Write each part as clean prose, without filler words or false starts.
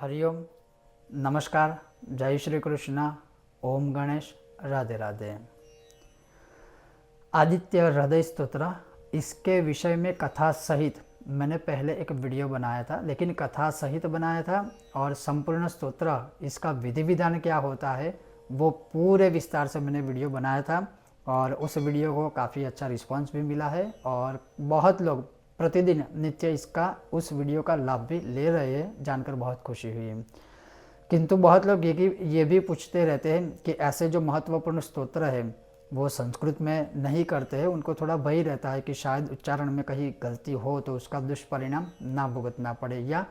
हरिओम, नमस्कार, जय श्री कृष्णा, ओम गणेश, राधे राधे। आदित्य हृदय स्तोत्र, इसके विषय में कथा सहित मैंने पहले एक वीडियो बनाया था, लेकिन कथा सहित बनाया था और संपूर्ण स्तोत्र इसका विधि विधान क्या होता है वो पूरे विस्तार से मैंने वीडियो बनाया था और उस वीडियो को काफ़ी अच्छा रिस्पांस भी मिला है और बहुत लोग प्रतिदिन नित्य इसका उस वीडियो का लाभ भी ले रहे हैं, जानकर बहुत खुशी हुई। किंतु बहुत लोग ये भी पूछते रहते हैं कि ऐसे जो महत्वपूर्ण स्तोत्र है वो संस्कृत में नहीं करते हैं, उनको थोड़ा भय रहता है कि शायद उच्चारण में कहीं गलती हो तो उसका दुष्परिणाम ना भुगतना पड़े या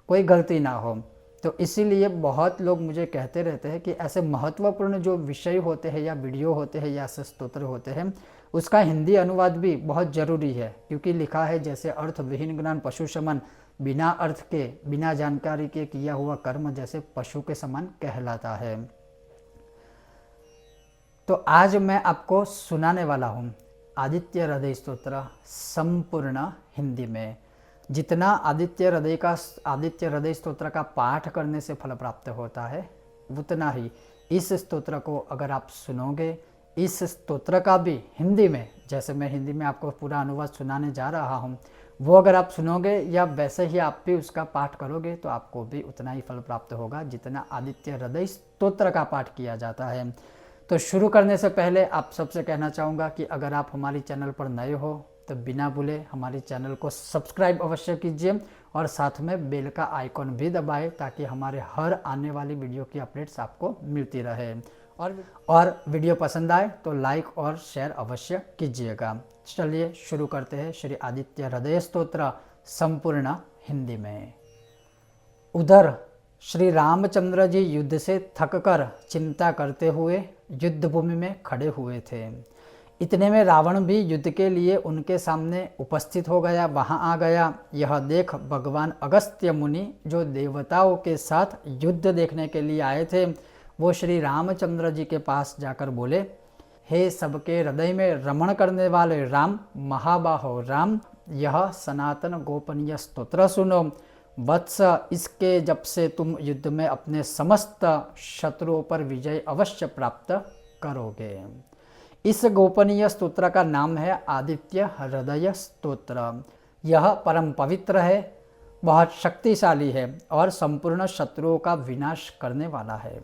कोई गलती ना हो। तो इसीलिए बहुत लोग मुझे कहते रहते हैं कि ऐसे महत्वपूर्ण जो विषय होते हैं या वीडियो होते हैं या ऐसे स्तोत्र होते हैं उसका हिंदी अनुवाद भी बहुत ज़रूरी है, क्योंकि लिखा है जैसे अर्थ विहीन ज्ञान पशु समान, बिना अर्थ के बिना जानकारी के किया हुआ कर्म जैसे पशु के समान कहलाता है। तो आज मैं आपको सुनाने वाला हूँ आदित्य हृदय स्तोत्र संपूर्ण हिंदी में। जितना आदित्य हृदय स्तोत्र का पाठ करने से फल प्राप्त होता है, उतना ही इस स्तोत्र को अगर आप सुनोगे, इस स्तोत्र का भी हिंदी में, जैसे मैं हिंदी में आपको पूरा अनुवाद सुनाने जा रहा हूँ, वो अगर आप सुनोगे या वैसे ही आप भी उसका पाठ करोगे तो आपको भी उतना ही फल प्राप्त होगा जितना आदित्य हृदय स्तोत्र का पाठ किया जाता है। तो शुरू करने से पहले आप सबसे कहना चाहूँगा कि अगर आप हमारी चैनल पर नए हो तो बिना भूले हमारे चैनल को सब्सक्राइब अवश्य कीजिए और साथ में बेल का आइकॉन भी दबाएं ताकि हमारे हर आने वाली वीडियो की अपडेट्स आपको मिलती रहे। और वीडियो पसंद आए तो लाइक और शेयर अवश्य कीजिएगा। चलिए शुरू करते हैं श्री आदित्य हृदय स्तोत्र संपूर्ण हिंदी में। उधर श्री रामचंद्र जी युद्ध से थककर चिंता करते हुए युद्ध भूमि में खड़े हुए थे। इतने में रावण भी युद्ध के लिए उनके सामने उपस्थित हो गया, वहां आ गया। यह देख भगवान अगस्त्य मुनि जो देवताओं के साथ युद्ध देखने के लिए आए थे, वो श्री रामचंद्र जी के पास जाकर बोले, हे सबके हृदय में रमण करने वाले राम, महाबाहो राम, यह सनातन गोपनीय स्तोत्र सुनो। वत्स, इसके जप से तुम युद्ध में अपने समस्त शत्रुओं पर विजय अवश्य प्राप्त करोगे। इस गोपनीय स्तोत्र का नाम है आदित्य हृदय स्तोत्र। यह परम पवित्र है, बहुत शक्तिशाली है और संपूर्ण शत्रुओं का विनाश करने वाला है।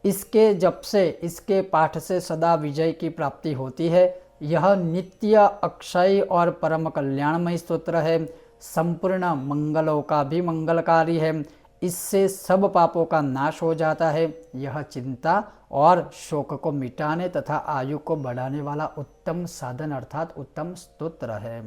इसके जप से, इसके पाठ से सदा विजय की प्राप्ति होती है। यह नित्य अक्षय और परम कल्याणमय स्तोत्र है, संपूर्ण मंगलों का भी मंगलकारी है। इससे सब पापों का नाश हो जाता है। यह चिंता और शोक को मिटाने तथा आयु को बढ़ाने वाला उत्तम साधन अर्थात उत्तम स्तोत्र है।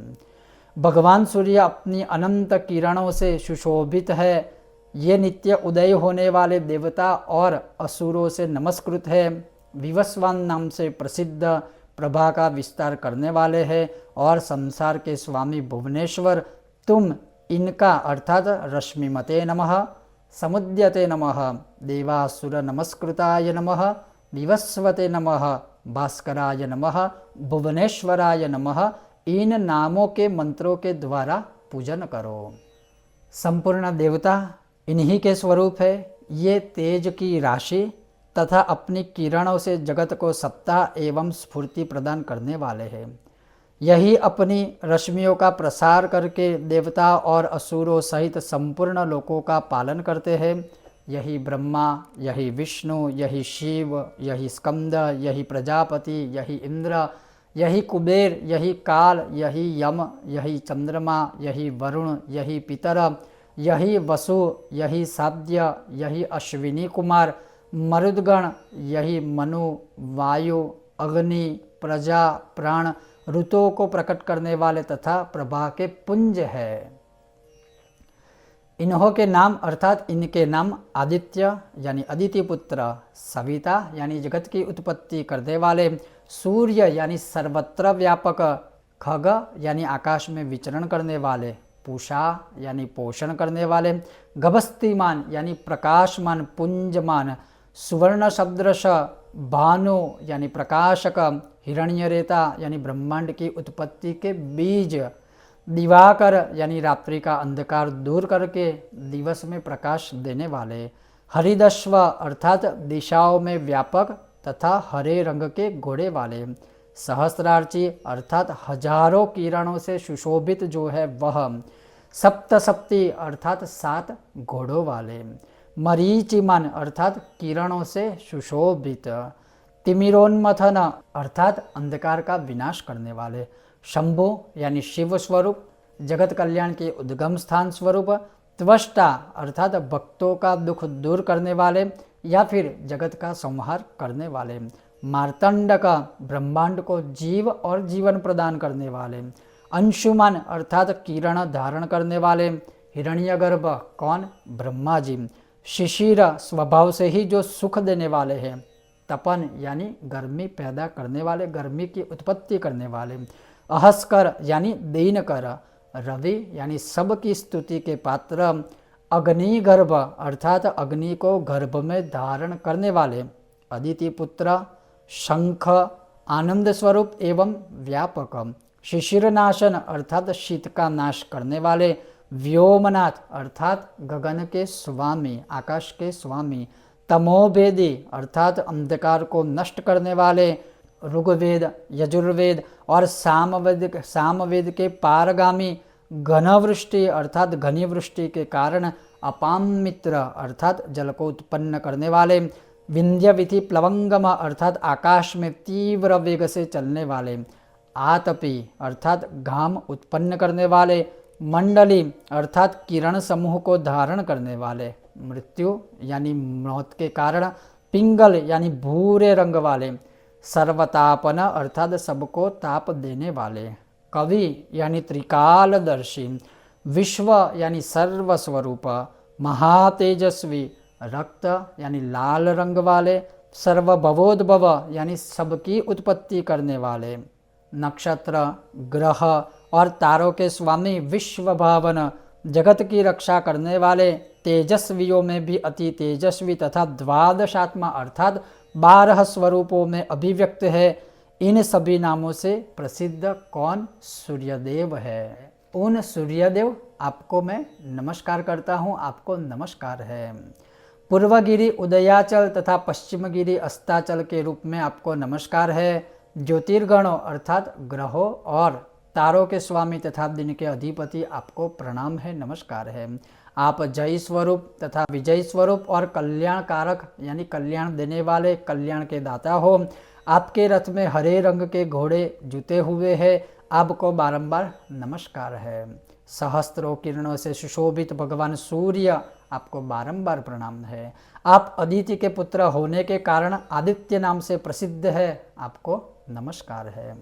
भगवान सूर्य अपनी अनंत किरणों से सुशोभित है। ये नित्य उदय होने वाले देवता और असुरों से नमस्कृत है। विवस्वान नाम से प्रसिद्ध, प्रभा का विस्तार करने वाले हैं और संसार के स्वामी भुवनेश्वर, तुम इनका अर्थात रश्मिमते नमः, समुद्यते नमः, देवासुर नमस्कृताय नमः, विवस्वते नमः, भास्कराय नमः, भुवनेश्वराय नमः, इन नामों के मंत्रों के द्वारा पूजन करो। संपूर्ण देवता इन्हीं के स्वरूप है। ये तेज की राशि तथा अपनी किरणों से जगत को सत्ता एवं स्फूर्ति प्रदान करने वाले हैं। यही अपनी रश्मियों का प्रसार करके देवता और असुरों सहित संपूर्ण लोकों का पालन करते हैं। यही ब्रह्मा, यही विष्णु, यही शिव, यही स्कंद, यही प्रजापति, यही इंद्र, यही कुबेर, यही काल, यही यम, यही चंद्रमा, यही वरुण, यही पितर, यही वसु, यही साध्य, यही अश्विनी कुमार, मरुदगण, यही मनु, वायु, अग्नि, प्रजा, प्राण, ऋतुओं को प्रकट करने वाले तथा प्रभा के पुंज है। इन्हों के नाम अर्थात इनके नाम आदित्य यानी अदिति पुत्र, सविता यानी जगत की उत्पत्ति करने वाले, सूर्य यानी सर्वत्र व्यापक, खग यानी आकाश में विचरण करने वाले, पूषा यानी पोषण करने वाले, गभस्तिमान यानी प्रकाशमान पुंजमान, सुवर्ण सदृश, भानु यानी प्रकाशक, हिरण्यरेता यानी ब्रह्मांड की उत्पत्ति के बीज, दिवाकर यानी रात्रि का अंधकार दूर करके दिवस में प्रकाश देने वाले, हरिदश्व अर्थात दिशाओं में व्यापक तथा हरे रंग के घोड़े वाले, सहस्रार्ची अर्थात हजारों किरणों से सुशोभित जो है वह, सप्तसप्ती अर्थात 7 घोड़ों वाले, मरीचिमन अर्थात किरणों से सुशोभित, तिमिरोन्मथन अर्थात अंधकार का विनाश करने वाले, शंभु यानी शिव स्वरूप, जगत कल्याण के उद्गम स्थान स्वरूप, त्वष्टा अर्थात भक्तों का दुख दूर करने वाले या फिर जगत का संहार करने वाले, मार्तंड का ब्रह्मांड को जीव और जीवन प्रदान करने वाले, अंशुमान अर्थात किरण धारण करने वाले, हिरण्यगर्भ कौन, ब्रह्मा जी, शिशिर स्वभाव से ही जो सुख देने वाले हैं, तपन यानी गर्मी पैदा करने वाले, गर्मी की उत्पत्ति करने वाले, अहस्कर यानी दीनकर, रवि यानी सबकी स्तुति के पात्र, अग्निगर्भ अर्थात अग्नि को गर्भ में धारण करने वाले, अदिति पुत्र, शंख आनंद स्वरूप एवं व्यापक, शिशिरनाशन अर्थात शीत का नाश करने वाले, व्योमनाथ अर्थात गगन के स्वामी, आकाश के स्वामी, तमोवेदी अर्थात अंधकार को नष्ट करने वाले, ऋग्वेद, यजुर्वेद और सामवेद के पारगामी, घनवृष्टि अर्थात घनीवृष्टि के कारण अपाम मित्र अर्थात जल को उत्पन्न करने वाले, विंध्यविधि प्लवंगम अर्थात आकाश में तीव्र वेग से चलने वाले, आतपी अर्थात घाम उत्पन्न करने वाले, मंडली अर्थात किरण समूह को धारण करने वाले, मृत्यु यानी मौत के कारण, पिंगल यानी भूरे रंग वाले, सर्वतापन अर्थात सबको ताप देने वाले, कवि यानी त्रिकालदर्शी, विश्व यानी सर्वस्वरूप, महातेजस्वी, रक्त यानी लाल रंग वाले, सर्वभवोद्भव यानी सबकी उत्पत्ति करने वाले, नक्षत्र, ग्रह और तारों के स्वामी, विश्व भावन जगत की रक्षा करने वाले, तेजस्वियों में भी अति तेजस्वी तथा द्वादशात्मा अर्थात 12 स्वरूपों में अभिव्यक्त है। इन सभी नामों से प्रसिद्ध कौन, सूर्यदेव है। उन सूर्यदेव आपको मैं नमस्कार करता हूँ, आपको नमस्कार है। पूर्वगिरी उदयाचल तथा पश्चिमगिरी अस्ताचल के रूप में आपको नमस्कार है। ज्योतिर्गणों अर्थात ग्रहों और तारों के स्वामी तथा दिन के अधिपति आपको प्रणाम है, नमस्कार है। आप जय स्वरूप तथा विजय स्वरूप और कल्याण कारक यानी कल्याण देने वाले, कल्याण के दाता हो। आपके रथ में हरे रंग के घोड़े जुते हुए हैं, आपको बारंबार नमस्कार है। सहस्त्रों किरणों से सुशोभित भगवान सूर्य, आपको बारंबार प्रणाम है। आप अदिति के पुत्र होने के कारण आदित्य नाम से प्रसिद्ध है, आपको नमस्कार है।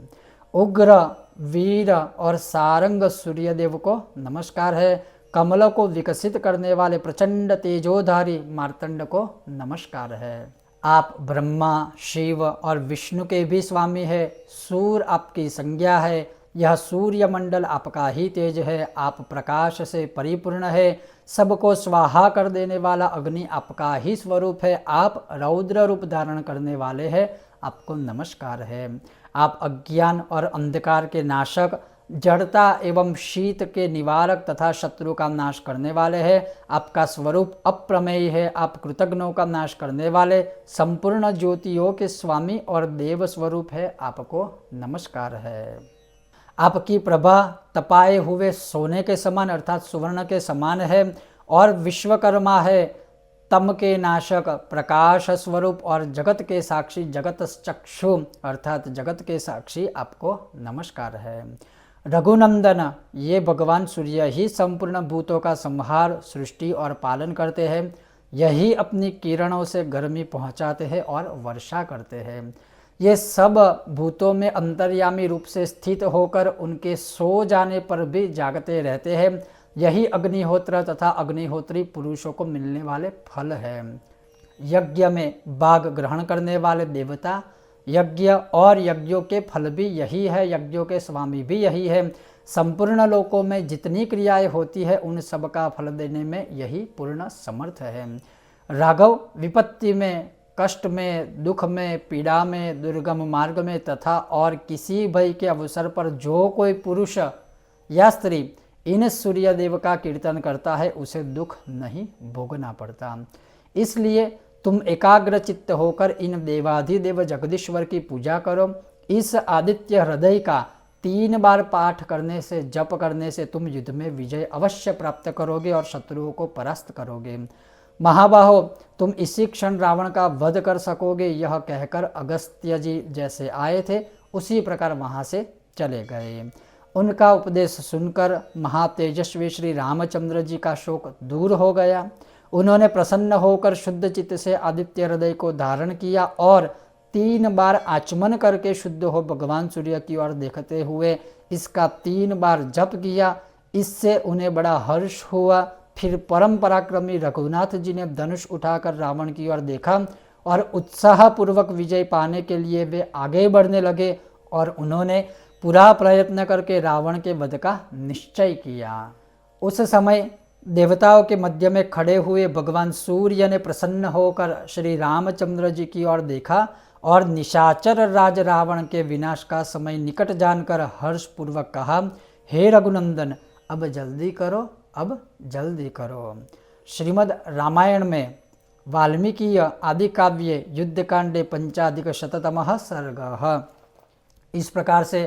उग्र, वीर और सारंग सूर्यदेव को नमस्कार है। कमलों को विकसित करने वाले प्रचंड तेजोधारी मार्तंड को नमस्कार है। आप ब्रह्मा, शिव और विष्णु के भी स्वामी है। सूर्य आपकी संज्ञा है। यह सूर्य मंडल आपका ही तेज है। आप प्रकाश से परिपूर्ण है। सबको स्वाहा कर देने वाला अग्नि आपका ही स्वरूप है। आप रौद्र रूप धारण करने वाले हैं, आपको नमस्कार है। आप अज्ञान और अंधकार के नाशक, जड़ता एवं शीत के निवारक तथा शत्रु का नाश करने वाले हैं। आपका स्वरूप अप्रमेय है। आप कृतघ्नों का नाश करने वाले, संपूर्ण ज्योतियों के स्वामी और देव स्वरूप है, आपको नमस्कार है। आपकी प्रभा तपाए हुए सोने के समान अर्थात सुवर्ण के समान है और विश्वकर्मा है, तम के नाशक, प्रकाश स्वरूप और जगत के साक्षी, जगत चक्षु अर्थात जगत के साक्षी, आपको नमस्कार है। रघुनंदन, ये भगवान सूर्य ही संपूर्ण भूतों का संहार, सृष्टि और पालन करते हैं। यही अपनी किरणों से गर्मी पहुंचाते हैं और वर्षा करते हैं। ये सब भूतों में अंतर्यामी रूप से स्थित होकर उनके सो जाने पर भी जागते रहते हैं। यही अग्निहोत्र तथा अग्निहोत्री पुरुषों को मिलने वाले फल है। यज्ञ में भाग ग्रहण करने वाले देवता, यज्ञ और यज्ञों के फल भी यही है, यज्ञों के स्वामी भी यही है। संपूर्ण लोकों में जितनी क्रियाएं होती है उन सब का फल देने में यही पूर्ण समर्थ है। राघव, विपत्ति में, कष्ट में, दुख में, पीड़ा में, दुर्गम मार्ग में तथा और किसी भय के अवसर पर जो कोई पुरुष या स्त्री इन सूर्य देव का कीर्तन करता है उसे दुख नहीं भोगना पड़ता। इसलिए तुम एकाग्र चित्त होकर इन देवाधिदेव जगदीश्वर की पूजा करो। इस आदित्य हृदय का 3 बार पाठ करने से, जप करने से तुम युद्ध में विजय अवश्य प्राप्त करोगे और शत्रुओं को परास्त करोगे। महाबाहो, तुम इसी क्षण रावण का वध कर सकोगे। यह कहकर अगस्त्य जी जैसे आए थे उसी प्रकार वहां से चले गए। उनका उपदेश सुनकर महातेजस्वी श्री रामचंद्र जी का शोक दूर हो गया। उन्होंने प्रसन्न होकर शुद्ध चित्त से आदित्य हृदय को धारण किया और 3 बार आचमन करके शुद्ध हो भगवान सूर्य की ओर देखते हुए इसका 3 बार जप किया। इससे उन्हें बड़ा हर्ष हुआ। फिर परम पराक्रमी रघुनाथ जी ने धनुष उठाकर रावण की ओर देखा और उत्साहपूर्वक विजय पाने के लिए वे आगे बढ़ने लगे और उन्होंने पूरा प्रयत्न करके रावण के वध का निश्चय किया। उस समय देवताओं के मध्य में खड़े हुए भगवान सूर्य ने प्रसन्न होकर श्री रामचंद्र जी की ओर देखा और निशाचर राज रावण के विनाश का समय निकट जानकर हर्षपूर्वक कहा, हे रघुनंदन, अब जल्दी करो, अब जल्दी करो। श्रीमद् रामायण में वाल्मीकि आदि काव्ये युद्धकांडे पंचाधिक शततमः सर्गः। इस प्रकार से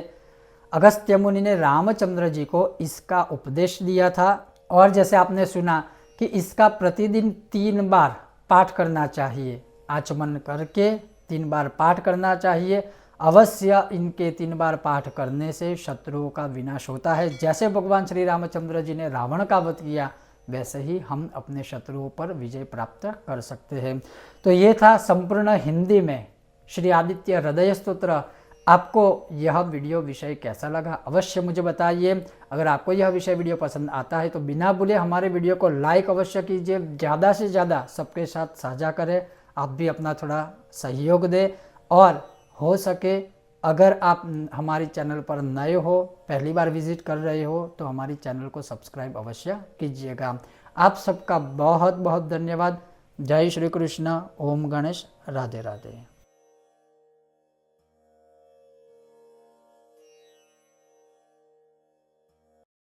अगस्त्य मुनि ने रामचंद्र जी को इसका उपदेश दिया था और जैसे आपने सुना कि इसका प्रतिदिन 3 बार पाठ करना चाहिए, आचमन करके 3 बार पाठ करना चाहिए। अवश्य इनके 3 बार पाठ करने से शत्रुओं का विनाश होता है। जैसे भगवान श्री रामचंद्र जी ने रावण का वध किया वैसे ही हम अपने शत्रुओं पर विजय प्राप्त कर सकते हैं। तो ये था संपूर्ण हिंदी में श्री आदित्य हृदय स्तोत्र। आपको यह वीडियो विषय कैसा लगा अवश्य मुझे बताइए। अगर आपको यह विषय वीडियो पसंद आता है तो बिना भूले हमारे वीडियो को लाइक अवश्य कीजिए, ज़्यादा से ज़्यादा सबके साथ साझा करें। आप भी अपना थोड़ा सहयोग दें और हो सके अगर आप हमारे चैनल पर नए हो, पहली बार विजिट कर रहे हो तो हमारी चैनल को सब्सक्राइब अवश्य कीजिएगा। आप सबका बहुत बहुत धन्यवाद। जय श्री कृष्ण। ओम गणेश। राधे राधे।